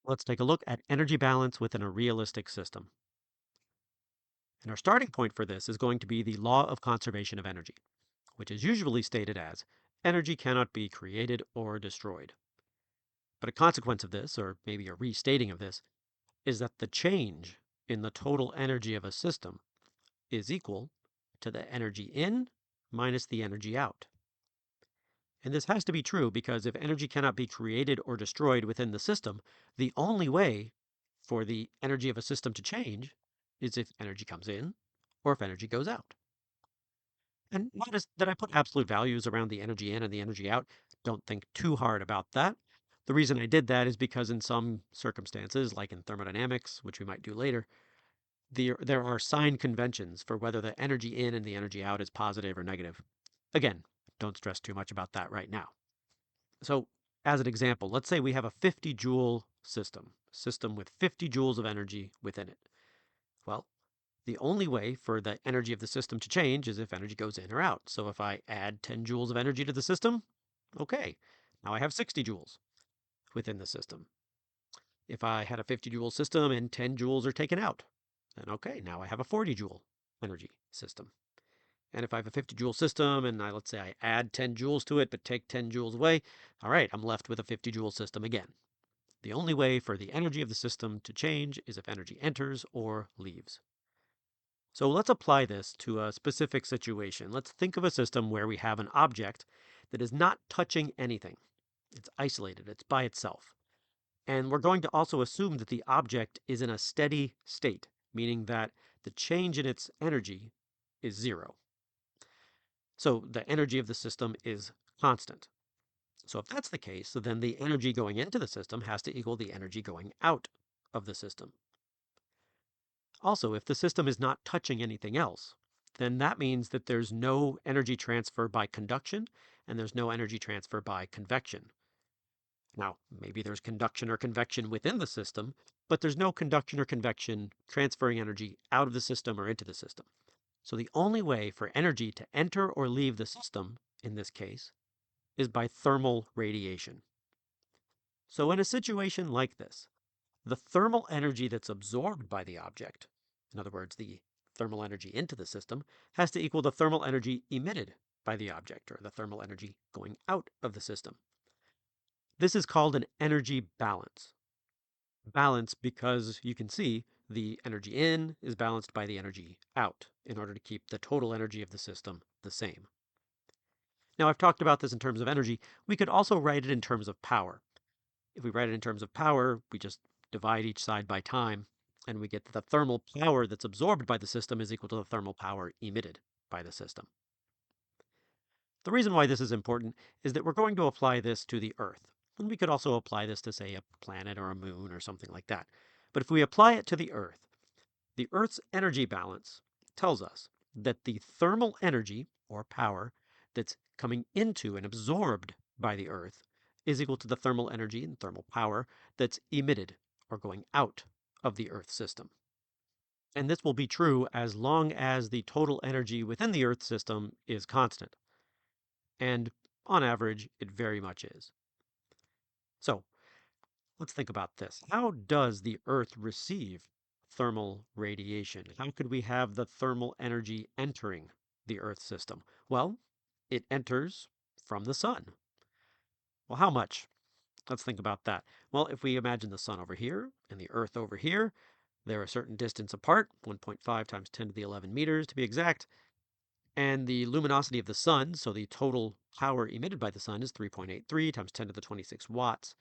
Let's take a look at energy balance within a realistic system. And our starting point for this is going to be the law of conservation of energy, which is usually stated as energy cannot be created or destroyed. But a consequence of this, or maybe a restating of this, is that the change in the total energy of a system is equal to the energy in minus the energy out. And this has to be true because if energy cannot be created or destroyed within the system, the only way for the energy of a system to change is if energy comes in or if energy goes out. And notice that I put absolute values around the energy in and the energy out. Don't think too hard about that. The reason I did that is because in some circumstances, like in thermodynamics, which we might do later, there are sign conventions for whether the energy in and the energy out is positive or negative. Again, don't stress too much about that right now. So, as an example, let's say we have a 50 joule system with 50 joules of energy within it. Well, the only way for the energy of the system to change is if energy goes in or out. So if I add 10 joules of energy to the system, okay, now I have 60 joules within the system. If I had a 50 joule system and 10 joules are taken out, then okay, now I have a 40 joule energy system. And if I have a 50 joule system and let's say I add 10 joules to it but take 10 joules away, all right, I'm left with a 50 joule system again. The only way for the energy of the system to change is if energy enters or leaves. So let's apply this to a specific situation. Let's think of a system where we have an object that is not touching anything. It's isolated, it's by itself. And we're going to also assume that the object is in a steady state, meaning that the change in its energy is zero. So the energy of the system is constant. So if that's the case, then the energy going into the system has to equal the energy going out of the system. Also, if the system is not touching anything else, then that means that there's no energy transfer by conduction and there's no energy transfer by convection. Now, maybe there's conduction or convection within the system, but there's no conduction or convection transferring energy out of the system or into the system. So the only way for energy to enter or leave the system, in this case, is by thermal radiation. So in a situation like this, the thermal energy that's absorbed by the object, in other words, the thermal energy into the system, has to equal the thermal energy emitted by the object, or the thermal energy going out of the system. This is called an energy balance. Balance because you can see the energy in is balanced by the energy out in order to keep the total energy of the system the same. Now, I've talked about this in terms of energy. We could also write it in terms of power. If we write it in terms of power, we just divide each side by time, and we get that the thermal power that's absorbed by the system is equal to the thermal power emitted by the system. The reason why this is important is that we're going to apply this to the Earth. And we could also apply this to, say, a planet or a moon or something like that. But if we apply it to the Earth's energy balance tells us that the thermal energy or power that's coming into and absorbed by the Earth is equal to the thermal energy and thermal power that's emitted or going out of the Earth system. And this will be true as long as the total energy within the Earth system is constant. And on average, it very much is. So let's think about this. How does the Earth receive thermal radiation? How could we have the thermal energy entering the Earth system? Well, it enters from the sun. Well, how much? Let's think about that. Well, if we imagine the sun over here and the Earth over here, they're a certain distance apart, 1.5 times 10 to the 11 meters to be exact. And the luminosity of the sun, so the total power emitted by the sun, is 3.83 times 10 to the 26 watts.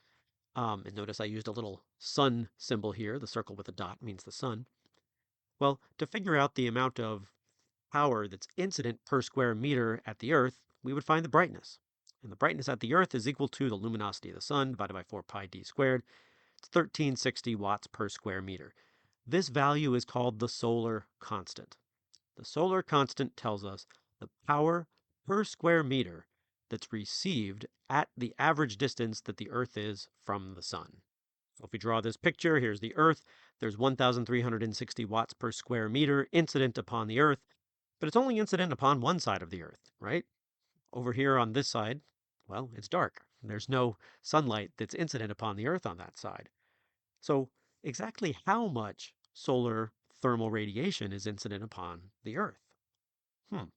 And notice I used a little sun symbol here. The circle with a dot means the sun. Well, to figure out the amount of power that's incident per square meter at the Earth, we would find the brightness. And the brightness at the Earth is equal to the luminosity of the sun divided by 4 pi d squared. It's 1360 watts per square meter. This value is called the solar constant. The solar constant tells us the power per square meter that's received at the average distance that the Earth is from the sun. So if we draw this picture, here's the Earth. There's 1,360 watts per square meter incident upon the Earth, but it's only incident upon one side of the Earth, right? Over here on this side, well, it's dark. There's no sunlight that's incident upon the Earth on that side. So, exactly how much solar thermal radiation is incident upon the Earth? Hmm,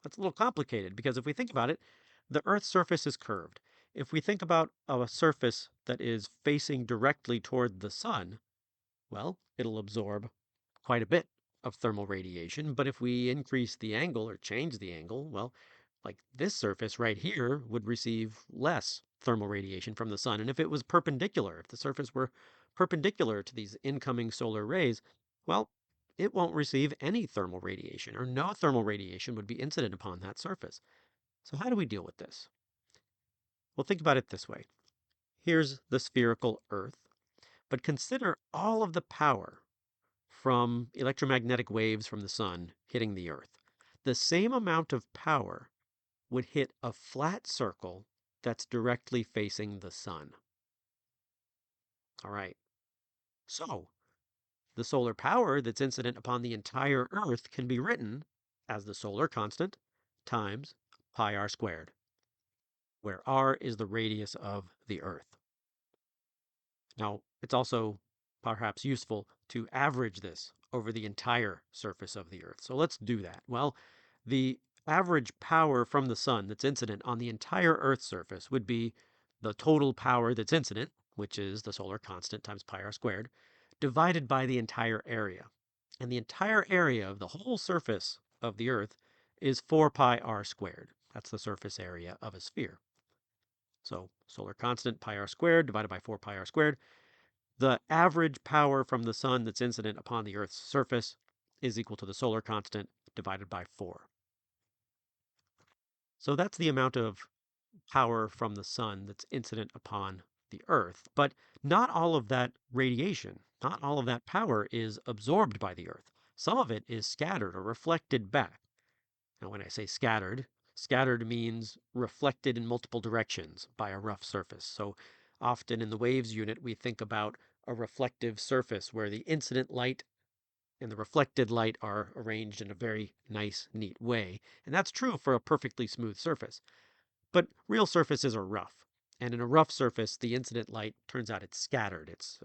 that's a little complicated because if we think about it, the Earth's surface is curved. If we think about a surface that is facing directly toward the sun, well, it'll absorb quite a bit of thermal radiation. But if we increase the angle or change the angle, well, like this surface right here would receive less thermal radiation from the sun. And if it was perpendicular, if the surface were perpendicular to these incoming solar rays, well, it won't receive any thermal radiation, or no thermal radiation would be incident upon that surface. So, how do we deal with this? Well, think about it this way. Here's the spherical Earth, but consider all of the power from electromagnetic waves from the sun hitting the Earth. The same amount of power would hit a flat circle that's directly facing the sun. All right. So, the solar power that's incident upon the entire Earth can be written as the solar constant times pi r squared, where r is the radius of the Earth. Now, it's also perhaps useful to average this over the entire surface of the Earth. So let's do that. Well, the average power from the sun that's incident on the entire Earth's surface would be the total power that's incident, which is the solar constant times pi r squared, divided by the entire area. And the entire area of the whole surface of the Earth is 4 pi r squared. That's the surface area of a sphere. So solar constant pi r squared divided by 4 pi r squared. The average power from the sun that's incident upon the Earth's surface is equal to the solar constant divided by 4. So that's the amount of power from the sun that's incident upon the Earth. But not all of that radiation, not all of that power is absorbed by the Earth. Some of it is scattered or reflected back. Now, when I say scattered, scattered means reflected in multiple directions by a rough surface. So often in the waves unit, we think about a reflective surface where the incident light and the reflected light are arranged in a very nice, neat way. And that's true for a perfectly smooth surface. But real surfaces are rough. And in a rough surface, the incident light turns out it's scattered. It's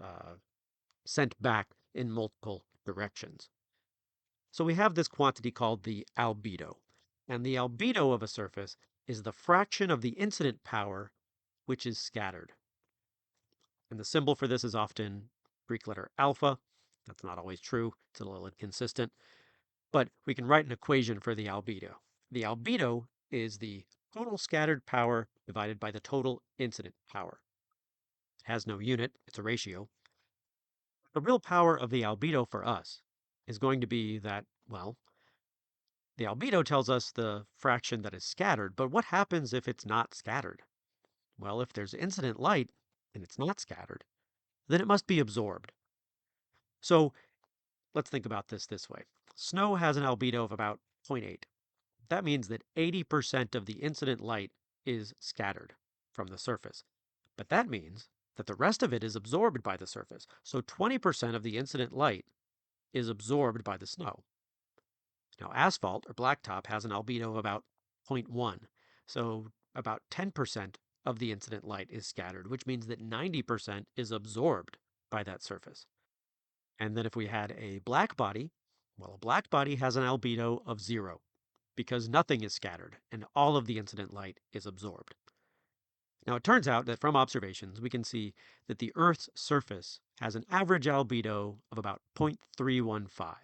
sent back in multiple directions. So we have this quantity called the albedo. And the albedo of a surface is the fraction of the incident power which is scattered. And the symbol for this is often Greek letter alpha. That's not always true. It's a little inconsistent. But we can write an equation for the albedo. The albedo is the total scattered power divided by the total incident power. It has no unit, it's a ratio. The real power of the albedo for us is going to be that, well, the albedo tells us the fraction that is scattered, but what happens if it's not scattered? Well, if there's incident light and it's not scattered, then it must be absorbed. So let's think about this way. Snow has an albedo of about 0.8. That means that 80% of the incident light is scattered from the surface. But that means that the rest of it is absorbed by the surface. So 20% of the incident light is absorbed by the snow. Now, asphalt or blacktop has an albedo of about 0.1. So about 10% of the incident light is scattered, which means that 90% is absorbed by that surface. And then if we had a black body, well, a black body has an albedo of 0 because nothing is scattered and all of the incident light is absorbed. Now, it turns out that from observations, we can see that the Earth's surface has an average albedo of about 0.315,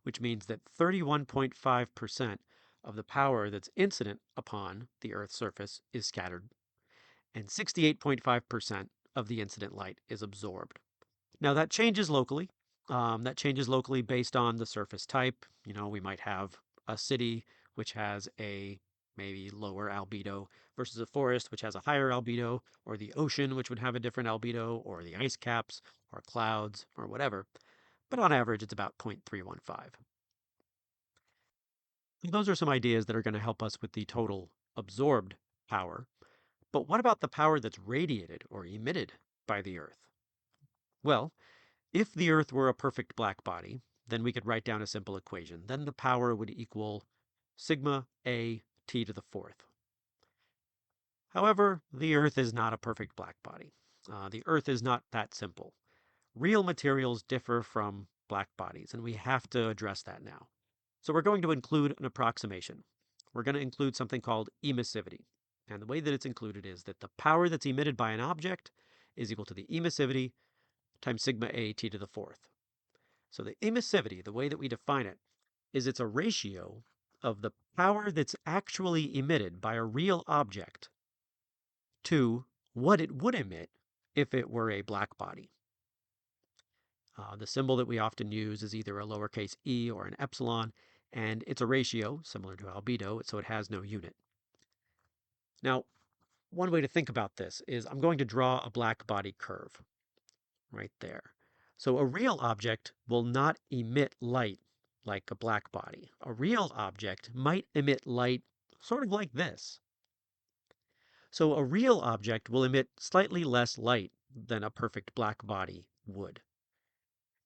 which means that 31.5% of the power that's incident upon the Earth's surface is scattered, and 68.5% of the incident light is absorbed. Now, that changes locally. That changes locally based on the surface type. You know, we might have a city which has a maybe lower albedo versus a forest which has a higher albedo, or the ocean which would have a different albedo, or the ice caps, or clouds, or whatever. But on average, it's about 0.315. Those are some ideas that are going to help us with the total absorbed power. But what about the power that's radiated or emitted by the Earth? Well, if the Earth were a perfect black body, then we could write down a simple equation. Then the power would equal sigma a t to the fourth. However, the Earth is not a perfect black body. The Earth is not that simple. real materials differ from black bodies, and we have to address that now. So we're going to include an approximation. We're going to include something called emissivity. And the way that it's included is that the power that's emitted by an object is equal to the emissivity times sigma a t to the fourth. So the emissivity, the way that we define it, is it's a ratio of the power that's actually emitted by a real object to what it would emit if it were a black body. The symbol that we often use is either a lowercase e or an epsilon, and it's a ratio similar to albedo, so it has no unit. Now, one way to think about this is I'm going to draw a black body curve right there. So a real object will not emit light like a black body. A real object might emit light sort of like this. So a real object will emit slightly less light than a perfect black body would.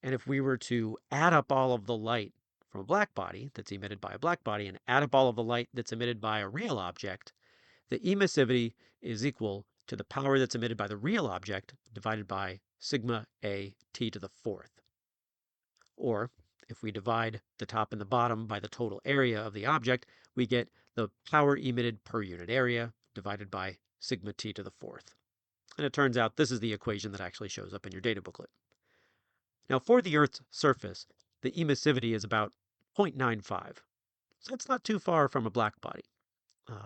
And if we were to add up all of the light from a black body that's emitted by a black body and add up all of the light that's emitted by a real object, the emissivity is equal to the power that's emitted by the real object divided by sigma a t to the fourth. Or if we divide the top and the bottom by the total area of the object, we get the power emitted per unit area divided by sigma t to the fourth. And it turns out this is the equation that actually shows up in your data booklet. Now, for the Earth's surface, the emissivity is about 0.95. So it's not too far from a black body.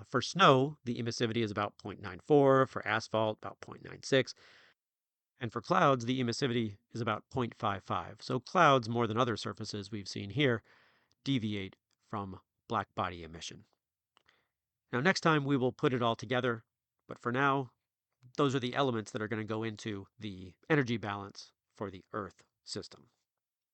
For snow, the emissivity is about 0.94, for asphalt, about 0.96, and for clouds, the emissivity is about 0.55. So clouds, more than other surfaces we've seen here, deviate from black body emission. Now, next time we will put it all together, but for now, those are the elements that are going to go into the energy balance for the Earth system.